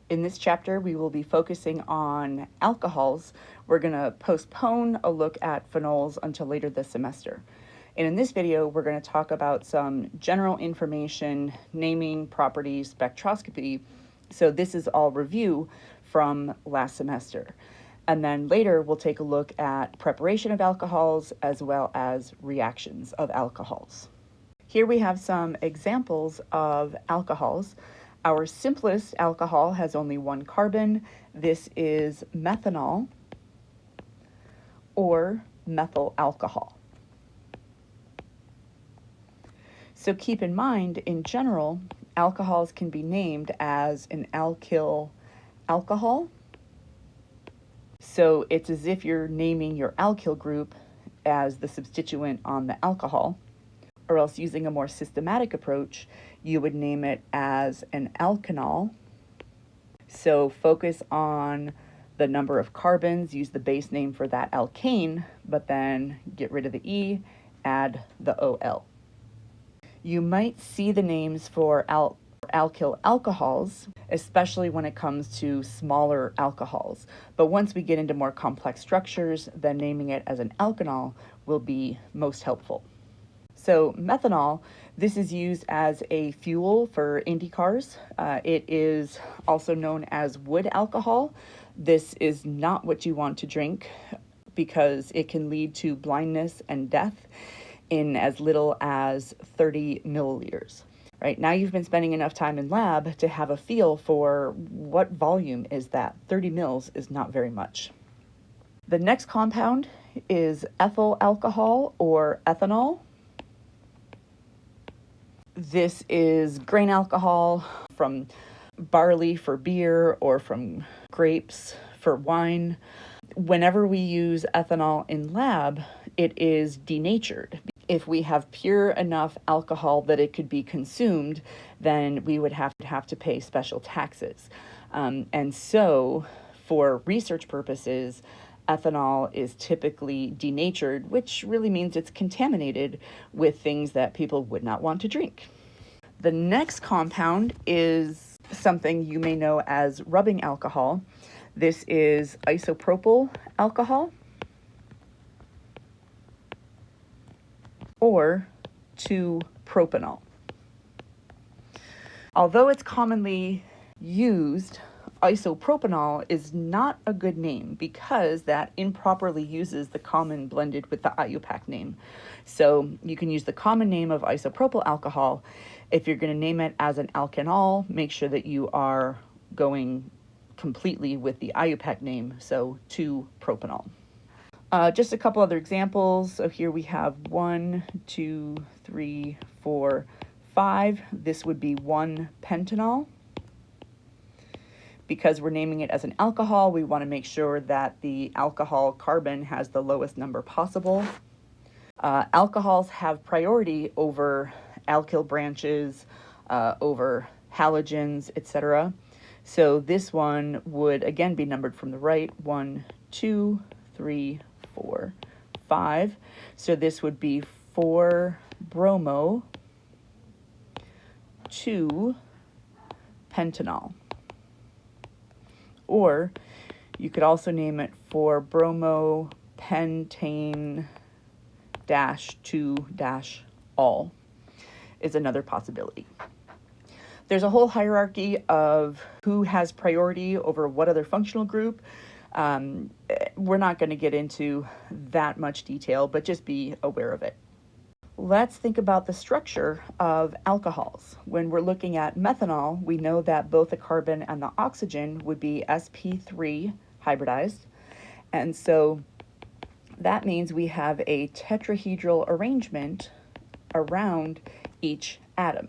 In this chapter, we will be focusing on alcohols. We're going to postpone a look at phenols until later this semester. And in this video, we're going to talk about some general information, naming, properties, spectroscopy. So this is all review from last semester. And then later, we'll take a look at preparation of alcohols as well as reactions of alcohols. Here we have some examples of alcohols. Our simplest alcohol has only one carbon. This is methanol or methyl alcohol. So keep in mind, in general, alcohols can be named as an alkyl alcohol. So it's as if you're naming your alkyl group as the substituent on the alcohol, or else using a more systematic approach, you would name it as an alkanol. So focus on the number of carbons, use the base name for that alkane, but then get rid of the E, add the OL. You might see the names for alkyl alcohols, especially when it comes to smaller alcohols. But once we get into more complex structures, then naming it as an alkanol will be most helpful. So methanol, this is used as a fuel for Indy cars. It is also known as wood alcohol. This is not what you want to drink because it can lead to blindness and death in as little as 30 milliliters. Right, now you've been spending enough time in lab to have a feel for what volume is that. 30 mils is not very much. The next compound is ethyl alcohol or ethanol. This is grain alcohol from barley for beer or from grapes for wine. Whenever we use ethanol in lab, it is denatured. If we have pure enough alcohol that it could be consumed, then we would have to pay special taxes. And so for research purposes, ethanol is typically denatured, which really means it's contaminated with things that people would not want to drink. The next compound is something you may know as rubbing alcohol. This is isopropyl alcohol or 2-propanol. Although it's commonly used, isopropanol is not a good name because that improperly uses the common blended with the IUPAC name. So you can use the common name of isopropyl alcohol. If you're going to name it as an alkanol, make sure that you are going completely with the IUPAC name, so 2-propanol. Just a couple other examples. So here we have 1, 2, 3, 4, 5. This would be 1-pentanol. Because we're naming it as an alcohol, we want to make sure that the alcohol carbon has the lowest number possible. Alcohols have priority over alkyl branches, over halogens, etc. So this one would again be numbered from the right, 1, 2, 3, 4, 5. So this would be 4-bromo 2-pentanol. Or you could also name it 4-bromopentane-2-all is another possibility. There's a whole hierarchy of who has priority over what other functional group. We're not going to get into that much detail, but just be aware of it. Let's think about the structure of alcohols. When we're looking at methanol, we know that both the carbon and the oxygen would be sp3 hybridized. And so that means we have a tetrahedral arrangement around each atom.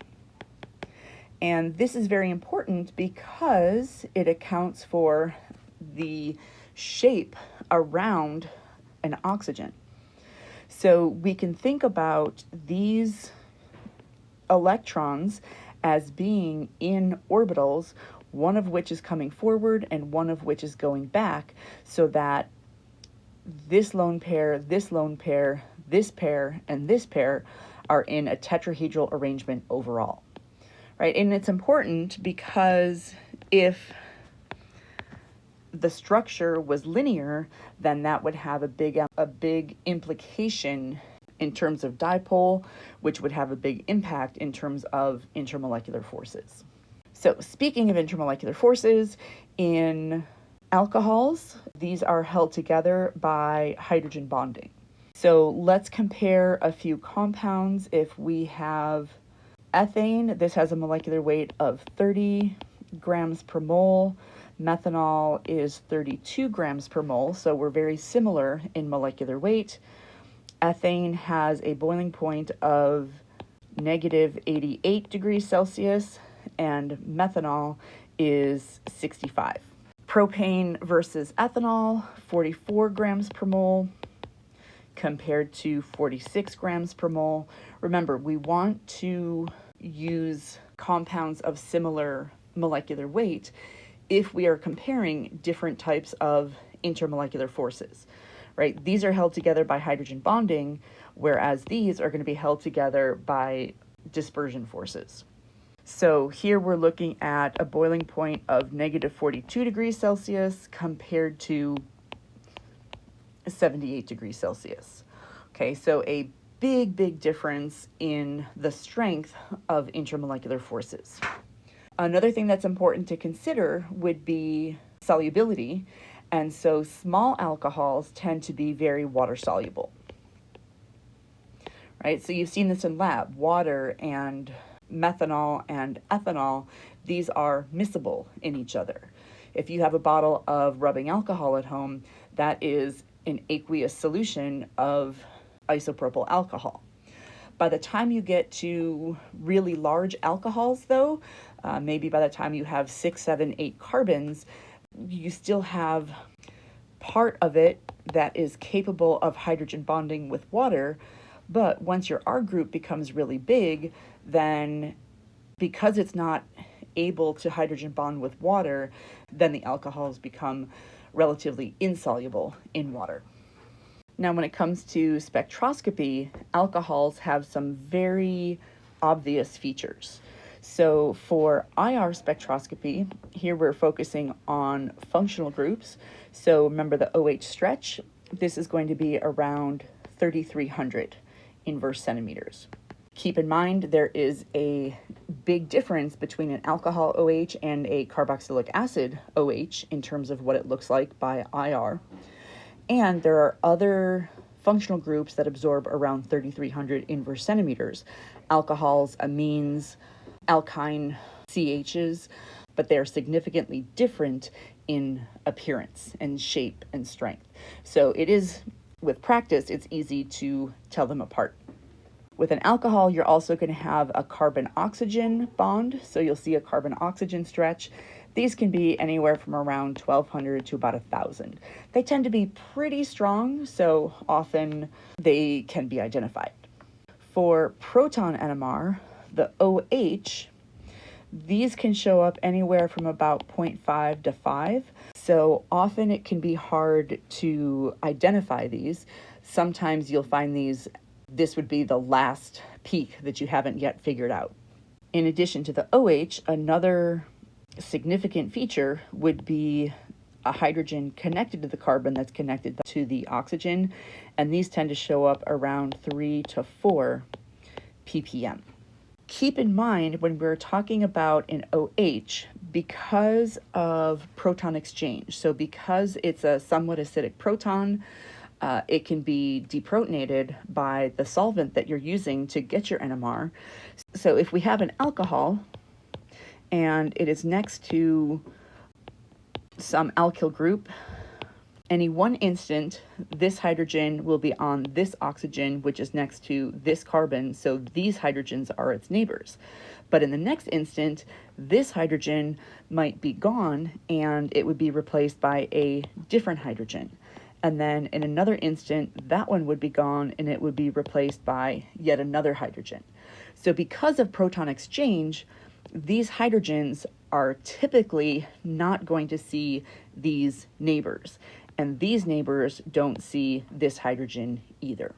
And this is very important because it accounts for the shape around an oxygen. So we can think about these electrons as being in orbitals, one of which is coming forward and one of which is going back, so that this lone pair, this lone pair, this pair, and this pair are in a tetrahedral arrangement overall, right? And it's important because if the structure was linear, then that would have a big implication in terms of dipole, which would have a big impact in terms of intermolecular forces. So speaking of intermolecular forces, in alcohols, these are held together by hydrogen bonding. So let's compare a few compounds. If we have ethane, this has a molecular weight of 30 grams per mole. Methanol is 32 grams per mole, so we're very similar in molecular weight. Ethane has a boiling point of negative 88 degrees Celsius, and methanol is 65. Propane versus ethanol, 44 grams per mole compared to 46 grams per mole. Remember, we want to use compounds of similar molecular weight if we are comparing different types of intermolecular forces, right? These are held together by hydrogen bonding, whereas these are going to be held together by dispersion forces. So here we're looking at a boiling point of negative 42 degrees Celsius compared to 78 degrees Celsius. Okay, so a big difference in the strength of intermolecular forces. Another thing that's important to consider would be solubility. And so small alcohols tend to be very water soluble, right? So you've seen this in lab, water and methanol and ethanol, these are miscible in each other. If you have a bottle of rubbing alcohol at home, that is an aqueous solution of isopropyl alcohol. By the time you get to really large alcohols, though, maybe by the time you have 6, 7, 8 carbons, you still have part of it that is capable of hydrogen bonding with water. But once your R group becomes really big, then because it's not able to hydrogen bond with water, then the alcohols become relatively insoluble in water. Now, when it comes to spectroscopy, alcohols have some very obvious features. So for IR spectroscopy, here we're focusing on functional groups. So remember the OH stretch, this is going to be around 3,300 inverse centimeters. Keep in mind there is a big difference between an alcohol OH and a carboxylic acid OH in terms of what it looks like by IR. And there are other functional groups that absorb around 3,300 inverse centimeters. Alcohols, amines, alkyne CHs, but they are significantly different in appearance and shape and strength. So it is, with practice, it's easy to tell them apart. With an alcohol, you're also going to have a carbon-oxygen bond. So you'll see a carbon-oxygen stretch. These can be anywhere from around 1,200 to about 1,000. They tend to be pretty strong, so often they can be identified. For proton NMR, the OH, these can show up anywhere from about 0.5 to 5. So often it can be hard to identify these. Sometimes you'll find this would be the last peak that you haven't yet figured out. In addition to the OH, another significant feature would be a hydrogen connected to the carbon that's connected to the oxygen, and these tend to show up around 3 to 4 ppm. Keep in mind when we're talking about an OH, because of proton exchange, so because it's a somewhat acidic proton, it can be deprotonated by the solvent that you're using to get your NMR. So if we have an alcohol and it is next to some alkyl group, any one instant, this hydrogen will be on this oxygen, which is next to this carbon, so these hydrogens are its neighbors. But in the next instant, this hydrogen might be gone and it would be replaced by a different hydrogen. And then in another instant, that one would be gone and it would be replaced by yet another hydrogen. So because of proton exchange, these hydrogens are typically not going to see these neighbors, and these neighbors don't see this hydrogen either.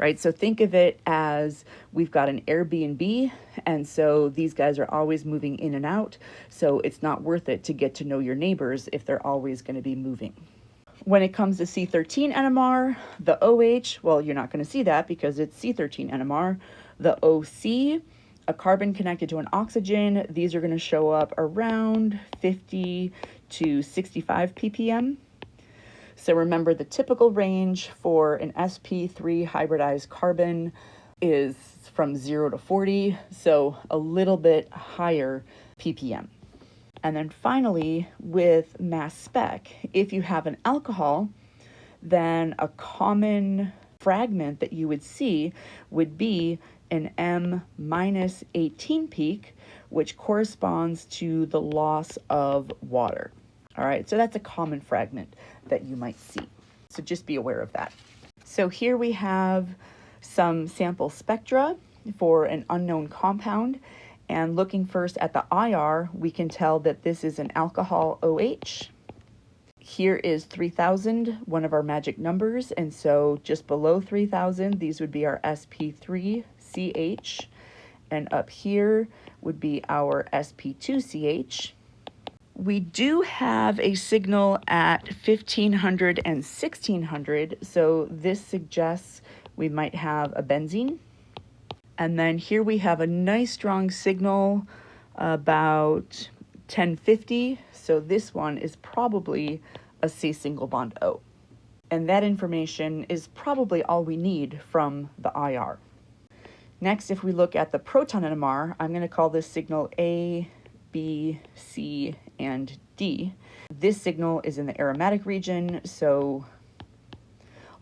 right? So think of it as we've got an Airbnb, and so these guys are always moving in and out, so it's not worth it to get to know your neighbors if they're always going to be moving. When it comes to C13 NMR, the OH, well, you're not going to see that because it's C13 NMR. The OC, a carbon connected to an oxygen, these are going to show up around 50 to 65 ppm. So remember, the typical range for an sp3 hybridized carbon is from 0 to 40, so a little bit higher ppm. And then finally, with mass spec, if you have an alcohol, then a common fragment that you would see would be an M-18 peak, which corresponds to the loss of water. All right, so that's a common fragment that you might see. So just be aware of that. So here we have some sample spectra for an unknown compound. And looking first at the IR, we can tell that this is an alcohol OH. Here is 3000, one of our magic numbers. And so just below 3000, these would be our sp3CH. And up here would be our sp2CH. We do have a signal at 1500 and 1600, so this suggests we might have a benzene. And then here we have a nice strong signal about 1050, so this one is probably a C single bond O. And that information is probably all we need from the IR. Next, if we look at the proton NMR, I'm going to call this signal A, B, C, and D. This signal is in the aromatic region, so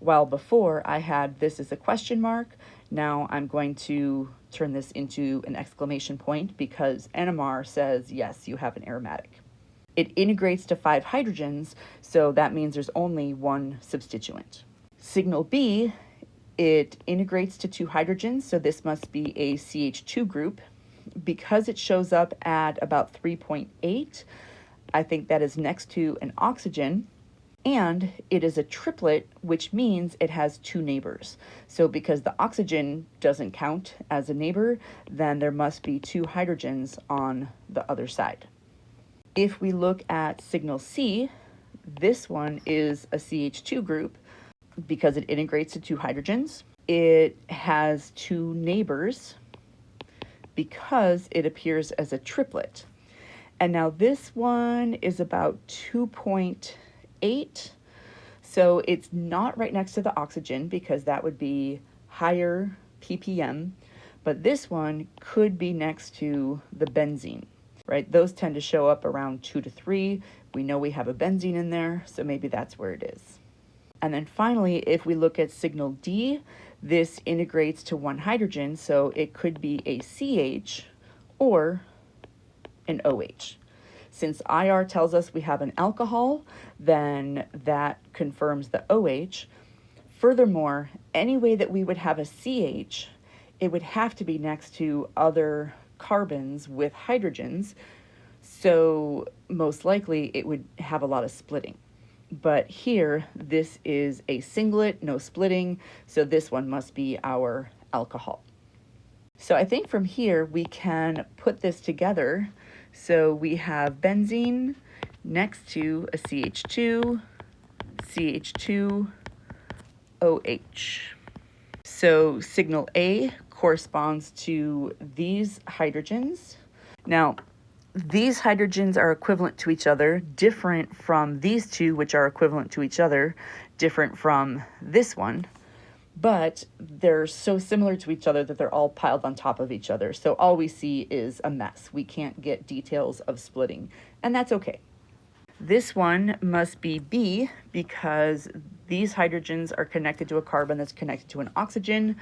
while before I had this as a question mark, now I'm going to turn this into an exclamation point because NMR says, yes, you have an aromatic. It integrates to 5 hydrogens, so that means there's only one substituent. Signal B, it integrates to 2 hydrogens, so this must be a CH2 group. Because it shows up at about 3.8, I think that is next to an oxygen, and it is a triplet, which means it has 2 neighbors. So because the oxygen doesn't count as a neighbor, then there must be 2 hydrogens on the other side. If we look at signal C, this one is a CH2 group because it integrates to 2 hydrogens. It has 2 neighbors because it appears as a triplet. And now this one is about 2.8. So it's not right next to the oxygen because that would be higher ppm, but this one could be next to the benzene, right? Those tend to show up around 2 to 3. We know we have a benzene in there, so maybe that's where it is. And then finally, if we look at signal D, this integrates to 1 hydrogen, so it could be a CH or an OH. Since IR tells us we have an alcohol, then that confirms the OH. Furthermore, any way that we would have a CH, it would have to be next to other carbons with hydrogens, so most likely it would have a lot of splitting. But here, this is a singlet, no splitting, so this one must be our alcohol. So I think from here we can put this together. So we have benzene next to a CH2, CH2, OH. So signal A corresponds to these hydrogens. Now, these hydrogens are equivalent to each other, different from these two, which are equivalent to each other, different from this one, but they're so similar to each other that they're all piled on top of each other. So all we see is a mess. We can't get details of splitting, and that's okay. This one must be B because these hydrogens are connected to a carbon that's connected to an oxygen.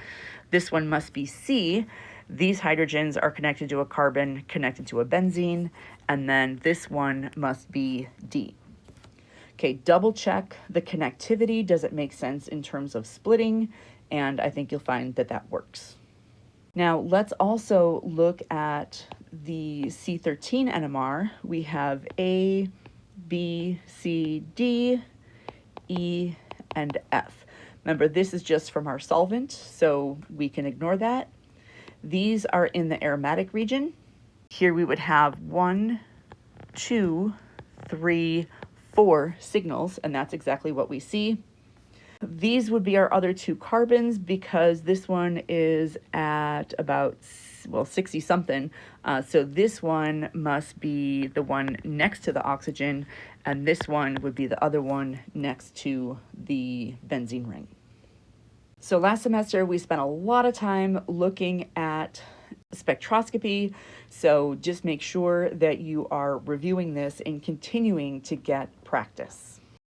This one must be C. These hydrogens are connected to a carbon connected to a benzene, and then this one must be D. Okay, double check the connectivity. Does it make sense in terms of splitting? And I think you'll find that that works. Now, let's also look at the C13 NMR. We have A, B, C, D, E, and F. Remember, this is just from our solvent, so we can ignore that. These are in the aromatic region. Here we would have 1, 2, 3, 4 signals, and that's exactly what we see. These would be our other 2 carbons because this one is at about, well, 60 something. So this one must be the one next to the oxygen, and this one would be the other one next to the benzene ring. So last semester we spent a lot of time looking at spectroscopy, so just make sure that you are reviewing this and continuing to get practice.